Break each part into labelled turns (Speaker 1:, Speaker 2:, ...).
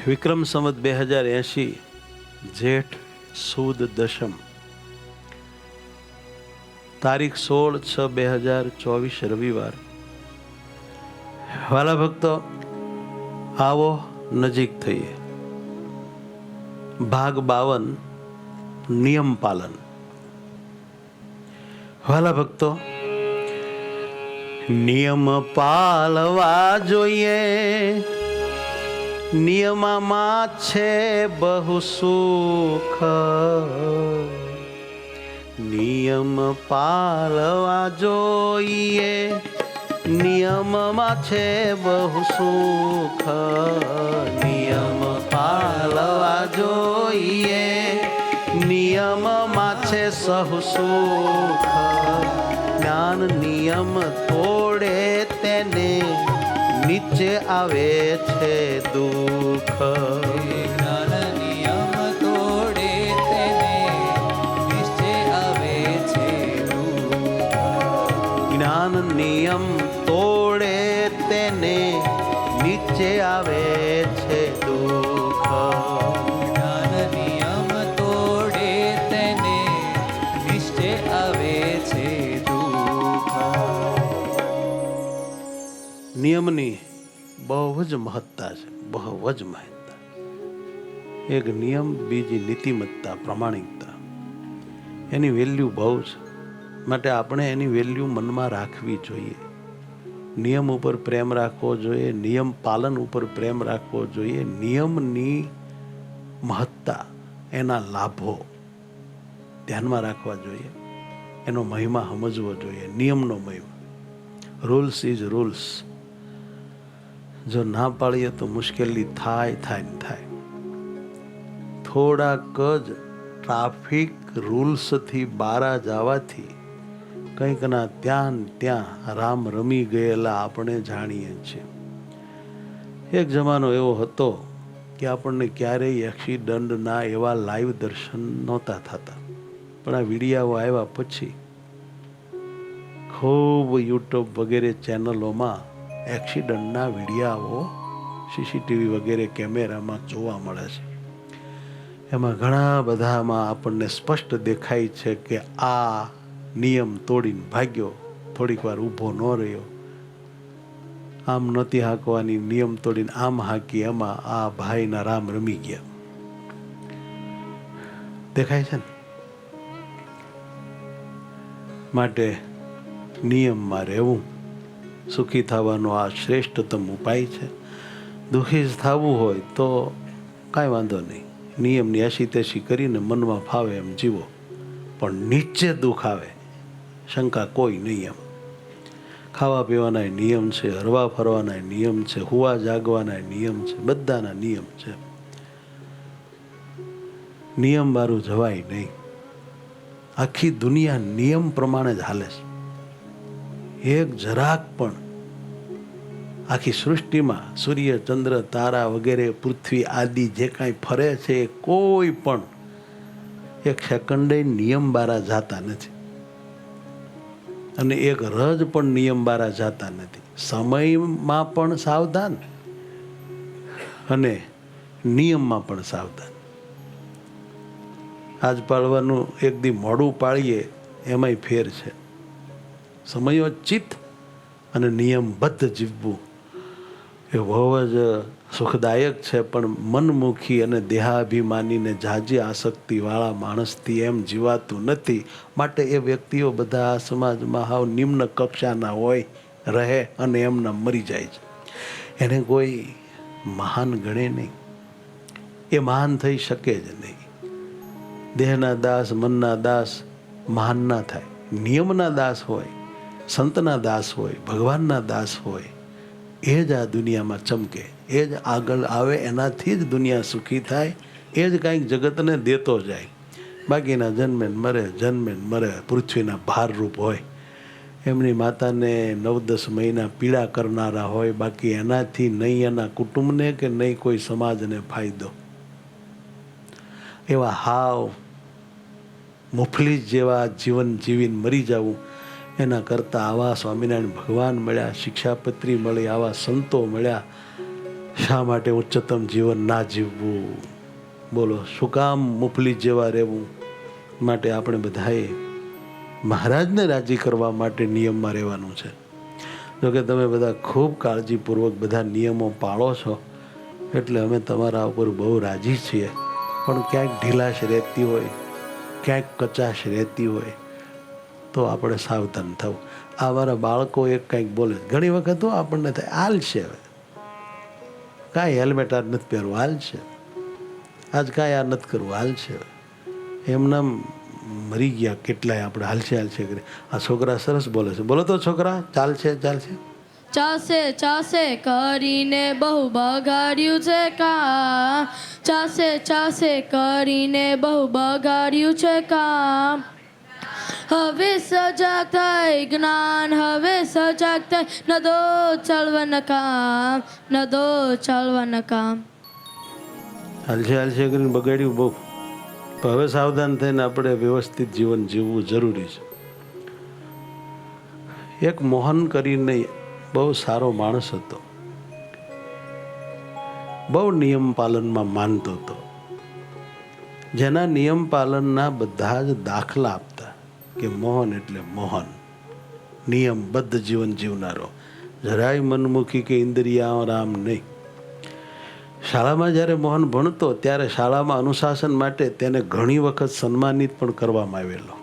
Speaker 1: વિક્રમ સંવત 2080 જેઠ સુદ દશમ તારીખ 16/6/2024 રવિવાર. વાલા ભક્તો, આવો નજીક થઈએ. ભાગ 52 નિયમ પાલન. વાલા ભક્તો, નિયમ પાલવા જોઈએ. નિયમમાં છે બહુ સુખ. નિયમ પાલવા જોઈએ. નિયમમાં છે બહુ સુખ. નિયમ પાલવા જોઈએ. નિયમમાં છે સહુ સુખ. જ્ઞાન નિયમ તોડે તેને નીચે આવે છે દુઃખ.
Speaker 2: જ્ઞાન નિયમ તોડે તેને નીચે આવે છે દુઃખ.
Speaker 1: જ્ઞાન નિયમ તોડે તેને નીચે આવે છે દુઃખ.
Speaker 2: જ્ઞાન નિયમ તોડે તેને નીચે આવે છે દુઃખ.
Speaker 1: નિયમની બહુ જ મહત્તા છે, બહુ જ મહત્તા. એક નિયમ, બીજી નીતિમત્તા, પ્રામાણિકતા. એની વેલ્યુ બહુ છે, માટે આપણે એની વેલ્યુ મનમાં રાખવી જોઈએ. નિયમ ઉપર પ્રેમ રાખવો જોઈએ. નિયમ પાલન ઉપર પ્રેમ રાખવો જોઈએ. નિયમની મહત્તા, એના લાભો ધ્યાનમાં રાખવા જોઈએ. એનો મહિમા સમજવો જોઈએ. નિયમનો મહિમા. Rules is rules. જો ના પાડીએ તો મુશ્કેલી થાય. થોડાક જ ટ્રાફિક રૂલ્સથી બહાર જવાથી કંઈકના ત્યાં રામ રમી ગયેલા આપણે જાણીએ છીએ. એક જમાનો એવો હતો કે આપણને ક્યારેય એક્સિડન્ટના એવા લાઈવ દર્શન નહોતા થતા, પણ આ વિડીયાઓ આવ્યા પછી ખૂબ યુટ્યુબ વગેરે ચેનલોમાં એક્સિડન્ટના વિડીયાઓ સીસીટીવી વગેરે કેમેરામાં જોવા મળે છે. એમાં ઘણા બધામાં આપણને સ્પષ્ટ દેખાય છે કે આ નિયમ તોડીને ભાગ્યો, થોડીક વાર ઊભો ન રહ્યો, આમ નહોતી હાંકવાની, નિયમ તોડીને આમ હાંકી, એમાં આ ભાઈના રામ રમી ગયા. દેખાય છે ને? માટે નિયમમાં રહેવું, સુખી થવાનો આ શ્રેષ્ઠતમ ઉપાય છે. દુઃખી થવું હોય તો કાંઈ વાંધો નહીં, નિયમની આશી તેશી કરીને મનમાં ફાવે એમ જીવો, પણ નીચે દુઃખ આવે શંકા કોઈ નહીં. એમ ખાવા પીવાના નિયમ છે, હરવા ફરવાના નિયમ છે, હુવા જાગવાના નિયમ છે, બધાના નિયમ છે. નિયમ બારું જવાય નહીં. આખી દુનિયા નિયમ પ્રમાણે જ હાલે છે. એક જરાક પણ આખી સૃષ્ટિમાં સૂર્ય, ચંદ્ર, તારા વગેરે, પૃથ્વી આદિ જે કાંઈ ફરે છે, કોઈ પણ એક સેકન્ડે નિયમ બારા જાતા નથી, અને એક રજ પણ નિયમ બારા જાતા નથી. સમયમાં પણ સાવધાન અને નિયમમાં પણ સાવધાન. આજ પાળવાનું એક દી મોડું પાળીએ એમાંય ફેર છે. સમયોચિત અને નિયમબદ્ધ જીવવું એ બહુ જ સુખદાયક છે, પણ મનમુખી અને દેહાભિમાનીને જાજી આસક્તિવાળા માણસથી એમ જીવાતું નથી. માટે એ વ્યક્તિઓ બધા સમાજમાં હાવ નિમ્ન કક્ષાના હોય, રહે અને એમના મરી જાય છે. એને કોઈ મહાન ગણે નહીં. એ મહાન થઈ શકે જ નહીં. દેહના દાસ, મનના દાસ મહાન ના થાય. નિયમના દાસ હોય, સંતના દાસ હોય, ભગવાનના દાસ હોય, એ જ આ દુનિયામાં ચમકે, એ જ આગળ આવે. એનાથી જ દુનિયા સુખી થાય. એ જ કાંઈક જગતને દેતો જાય. બાકીના જન્મે મરે પૃથ્વીના ભારરૂપ હોય. એમની માતાને 9-10 મહિના પીડા કરનારા હોય. બાકી એનાથી નહીં એના કુટુંબને કે નહીં કોઈ સમાજને ફાયદો. એવા હાવ મુફલી જેવા જીવન જીવીને મરી જવું એના કરતાં આવા સ્વામિનારાયણ ભગવાન મળ્યા, શિક્ષાપત્રી મળી, આવા સંતો મળ્યા, શા માટે ઉચ્ચતમ જીવન ના જીવવું? બોલો, શું કામ મુફલી જેવા રહેવું? માટે આપણે બધાએ મહારાજને રાજી કરવા માટે નિયમમાં રહેવાનું છે. જોકે તમે બધા ખૂબ કાળજીપૂર્વક બધા નિયમો પાળો છો, એટલે અમે તમારા ઉપર બહુ રાજી છીએ. પણ ક્યાંક ઢીલાશ રહેતી હોય, ક્યાંક કચાશ રહેતી હોય તો આપણે સાવધાન થવું. આ મારા બાળકો એક કંઈક બોલે, ઘણી વખત તો આપણને થાય હાલ છે, હવે કાંઈ હેલ્મેટ આજ નથી પહેરવું, હાલ છે, આજ કાંઈ આ નથી કરવું, હાલ છે. એમના મરી ગયા કેટલાય આપણે હાલશે હાલશે કરી. આ છોકરા સરસ બોલે છે. બોલો તો છોકરા, ચાલશે ચાલશે
Speaker 3: ચાલશે ચાલશે કરીને બહુ બગાડ્યું છે કામ. ચાલશે ચાલશે કરીને બહુ બગાડ્યું છે કામ. હવે સજાગ થઈ જ્ઞાન, હવે સજાગ થઈ ન દો ચાલવાના કામ, ન દો ચાલવાના કામ.
Speaker 1: હાલશે હાલશે કરીને બગાડ્યું બહુ. તો હવે સાવધાન થઈને આપણે વ્યવસ્થિત જીવન જીવવું જરૂરી છે. એક મોહન કરીને બહુ સારો માણસ હતો, બહુ નિયમ પાલનમાં માનતો હતો, જેના નિયમ પાલનના બધા જ દાખલા આપતા કે મોહન એટલે મોહન, નિયમબદ્ધ જીવન જીવનારો, જરાય મનમુખી કે ઇન્દ્રિયારામ નહીં. શાળામાં જ્યારે મોહન ભણતો ત્યારે શાળામાં અનુશાસન માટે તેને ઘણી વખત સન્માનિત પણ કરવામાં આવેલો.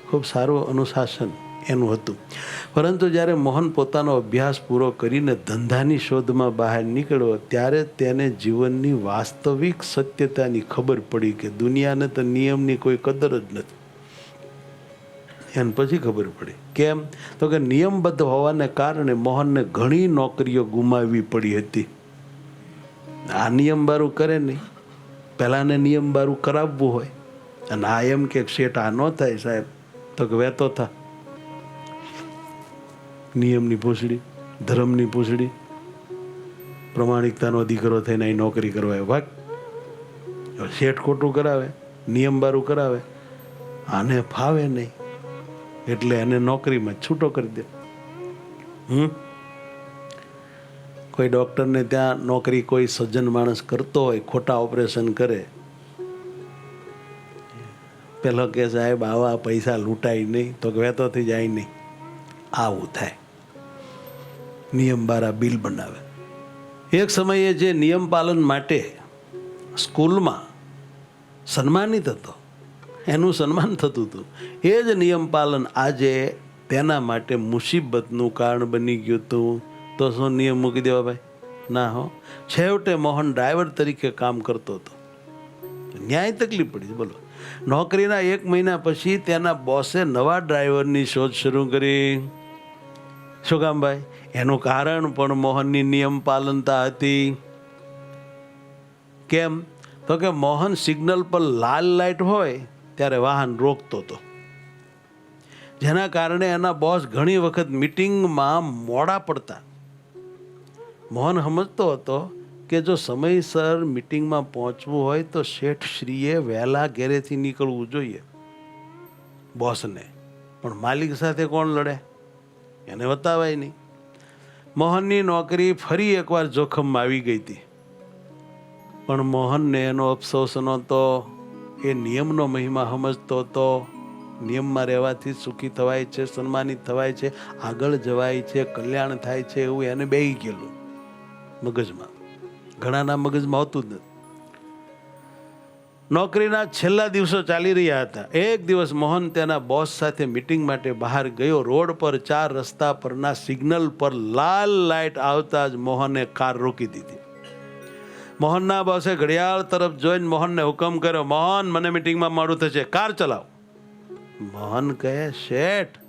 Speaker 1: ખૂબ સારું અનુશાસન એનું હતું. પરંતુ જ્યારે મોહન પોતાનો અભ્યાસ પૂરો કરીને ધંધાની શોધમાં બહાર નીકળ્યો ત્યારે તેને જીવનની વાસ્તવિક સત્યતાની ખબર પડી કે દુનિયાને તો નિયમની કોઈ કદર જ નથી. એને પછી ખબર પડી. કેમ? તો કે નિયમબદ્ધ હોવાને કારણે મોહનને ઘણી નોકરીઓ ગુમાવવી પડી હતી. આ નિયમ બારું કરે નહીં, પહેલાંને નિયમ બારું કરાવવું હોય, અને આ એમ કે શેઠ આ ન થાય સાહેબ, તો કે વહેતો થા. નિયમની પૂછડી, ધર્મની પૂછડી, પ્રમાણિકતાનો દીકરો થઈને અહીં નોકરી કરવા આવ્યો, ભાગ. શેઠ ખોટું કરાવે, નિયમ બારું કરાવે, આને ફાવે નહીં એટલે એને નોકરીમાં છૂટો કરી દે. કોઈ ડૉક્ટરને ત્યાં નોકરી કોઈ સજ્જન માણસ કરતો હોય, ખોટા ઓપરેશન કરે, પેલો કે સાહેબ આવા પૈસા લૂંટાય નહીં, તો વહેતો થઈ જાય નહીં. આવું થાય. નિયમ બારા બિલ બનાવે. એક સમયે જે નિયમ પાલન માટે સ્કૂલમાં સન્માનિત હતો, એનું સન્માન થતું હતું, એ જ નિયમ પાલન આજે તેના માટે મુસીબતનું કારણ બની ગયું હતું. તો શું નિયમ મૂકી દેવા ભાઈ? ના હો. છેવટે મોહન ડ્રાઈવર તરીકે કામ કરતો હતો. ન્યાય તકલીફ પડી. બોલો, નોકરીના 1 મહિના પછી તેના બોસે નવા ડ્રાઈવરની શોધ શરૂ કરી. શું કામ ભાઈ? એનું કારણ પણ મોહનની નિયમ પાલનતા હતી. કેમ? તો કે મોહન સિગ્નલ પર લાલ લાઇટ હોય ત્યારે વાહન રોકતો હતો, જેના કારણે એના બોસ ઘણી વખત મિટિંગમાં મોડા પડતા. મોહન સમજતો હતો કે જો સમયસર મિટિંગમાં પહોંચવું હોય તો શેઠશ્રીએ વહેલા ઘેરેથી નીકળવું જોઈએ બોસને. પણ માલિક સાથે કોણ લડે? એને બતાવાય નહીં. મોહનની નોકરી ફરી એકવાર જોખમમાં આવી ગઈ હતી. પણ મોહનને એનો અફસોસ નહોતો. એ નિયમનો મહિમા સમજતો હતો. નિયમમાં રહેવાથી સુખી થવાય છે, સન્માનિત થવાય છે, આગળ જવાય છે, કલ્યાણ થાય છે, એવું એને બેહી ગયેલું મગજમાં. ઘણાના મગજમાં હોતું જ નથી. નોકરીના છેલ્લા દિવસો ચાલી રહ્યા હતા. એક દિવસ મોહન તેના બોસ સાથે મિટિંગ માટે બહાર ગયો. રોડ પર 4 રસ્તા પરના સિગ્નલ પર લાલ લાઇટ આવતા જ મોહને કાર રોકી દીધી. મોહનના બોસે ઘડિયાળ તરફ જોઈને મોહનને હુકમ કર્યો, મોહન, મને મિટિંગમાં મોડું થશે, કાર ચલાવ. મોહન કહે, શેઠ,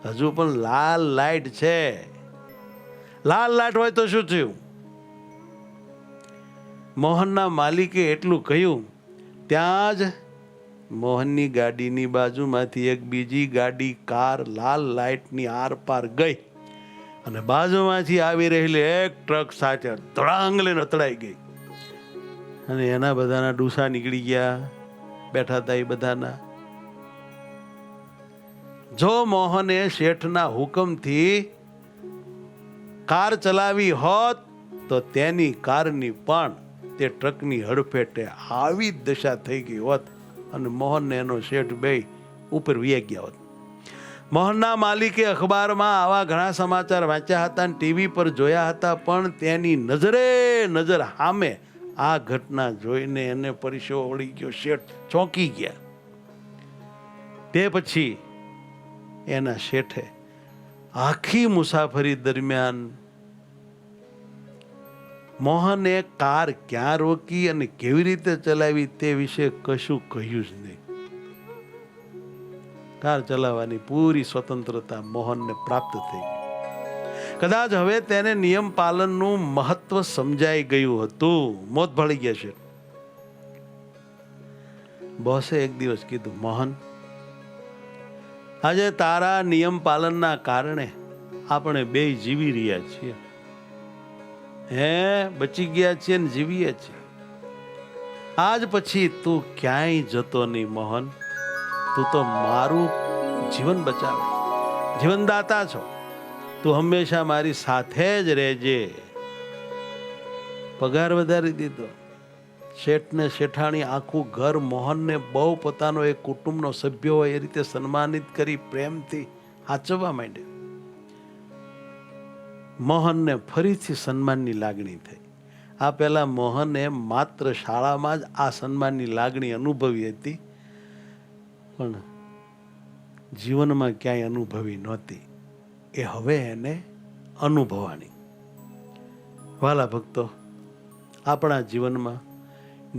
Speaker 1: હજુ પણ લાલ લાઇટ છે. લાલ લાઇટ હોય તો શું થયું? મોહનના માલિકે એટલું કહ્યું. ત્યાં જ મોહનની ગાડીની બાજુમાંથી એક બીજી ગાડી, કાર, લાલ લાઇટની આર પાર ગઈ અને બાજુમાંથી આવી રહેલી એક ટ્રક સાથે ધડાંગ લઈને અથડાઈ ગઈ અને એના બધાના ડૂસા નીકળી ગયા. બેઠા હતા એ બધાના. જો મોહને શેઠના હુકમથી કાર ચલાવી હોત તો તેની કારની પણ તે ટ્રકની હડફેટે આવી જ દશા થઈ ગઈ હોત અને મોહનને એનો શેઠ બે ઉપર વી ગયા હોત. મોહનના માલિકે અખબારમાં આવા ઘણા સમાચાર વાંચ્યા હતા અને ટીવી પર જોયા હતા, પણ તેની નજરે નજર સામે આ ઘટના જોઈને એને પરિસો વળી ગયો. શેઠ ચોંકી ગયા. તે પછી એના શેઠે આખી મુસાફરી દરમિયાન મોહને કાર ક્યાં રોકી અને કેવી રીતે ચલાવી તે વિશે કશું કહ્યું જ નહીં. કાર ચલાવવાની પૂરી સ્વતંત્રતા મોહનને પ્રાપ્ત થઈ ગઈ. કદાચ હવે તેને નિયમ પાલનનું મહત્વ સમજાઈ ગયું હતું. મોત ભળી ગયા છે. બોસે એક દિવસ કીધું, મોહન, આજે તારા નિયમ પાલનના કારણે આપણે બે જીવી રહ્યા છીએ. બચી ગયા છીએ ને જીવીએ છીએ. આજ પછી તું ક્યાંય જતો નહીં મોહન. તું તો મારું જીવન બચાવે, જીવનદાતા છો. તું હંમેશા મારી સાથે જ રહેજે. પગાર વધારી દીધો. શેઠને શેઠાણી આખું ઘર મોહનને બહુ પોતાનો એક કુટુંબનો સભ્ય હોય એ રીતે સન્માનિત કરી પ્રેમથી સાચવવા માંડ્યા. મોહનને ફરીથી સન્માનની લાગણી થઈ. આ પહેલા મોહને માત્ર શાળામાં જ આ સન્માનની લાગણી અનુભવી હતી, પણ જીવનમાં ક્યાંય અનુભવી નહોતી. એ હવે એને અનુભવવાની. વાલા ભક્તો, આપણા જીવનમાં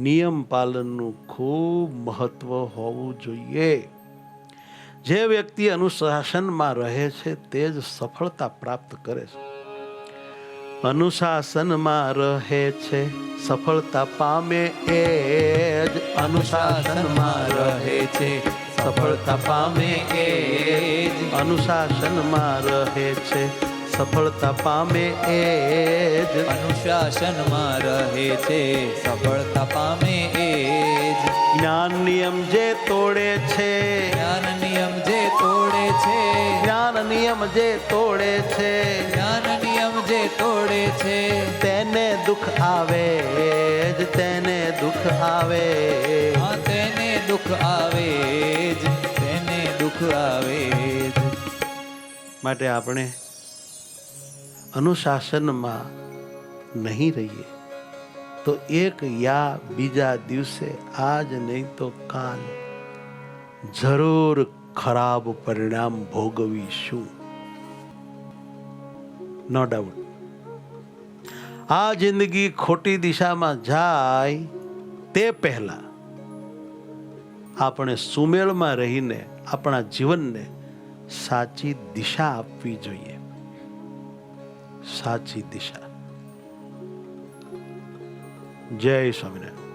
Speaker 1: નિયમ પાલનનું ખૂબ મહત્વ હોવું જોઈએ. જે વ્યક્તિ અનુશાસનમાં રહે છે તે જ સફળતા પ્રાપ્ત કરે છે. અનુશાસનમાં રહે છે સફળતા પામે એ જ. અનુશાસનમાં રહે છે સફળતા પામે એ જ. અનુશાસનમાં રહે છે સફળતા પામે એ જ.
Speaker 2: અનુશાસનમાં રહે છે સફળતા પામે એ જ.
Speaker 1: જ્ઞાન નિયમ જે તોડે છે,
Speaker 2: જ્ઞાન નિયમ જે તોડે છે,
Speaker 1: જ્ઞાન નિયમ જે તોડે છે,
Speaker 2: જ્ઞાન નિયમ જે તોડે છે,
Speaker 1: તેને દુઃખ આવે જ, તેને દુઃખ આવે.
Speaker 2: હા તેને દુઃખ આવે જ, તેને દુઃખ આવે જ.
Speaker 1: માટે આપણે અનુશાસનમાં નહીં રહીએ તો એક યા બીજા દિવસે, આજ નહીં તો કાલ, જરૂર ખરાબ પરિણામ ભોગવીશું. No doubt. આ જિંદગી ખોટી દિશામાં જાય તે પહેલા આપણે સુમેળમાં રહીને આપણા જીવનને સાચી દિશા આપવી જોઈએ. સાચી દિશા. જય સ્વામિનારાયણ.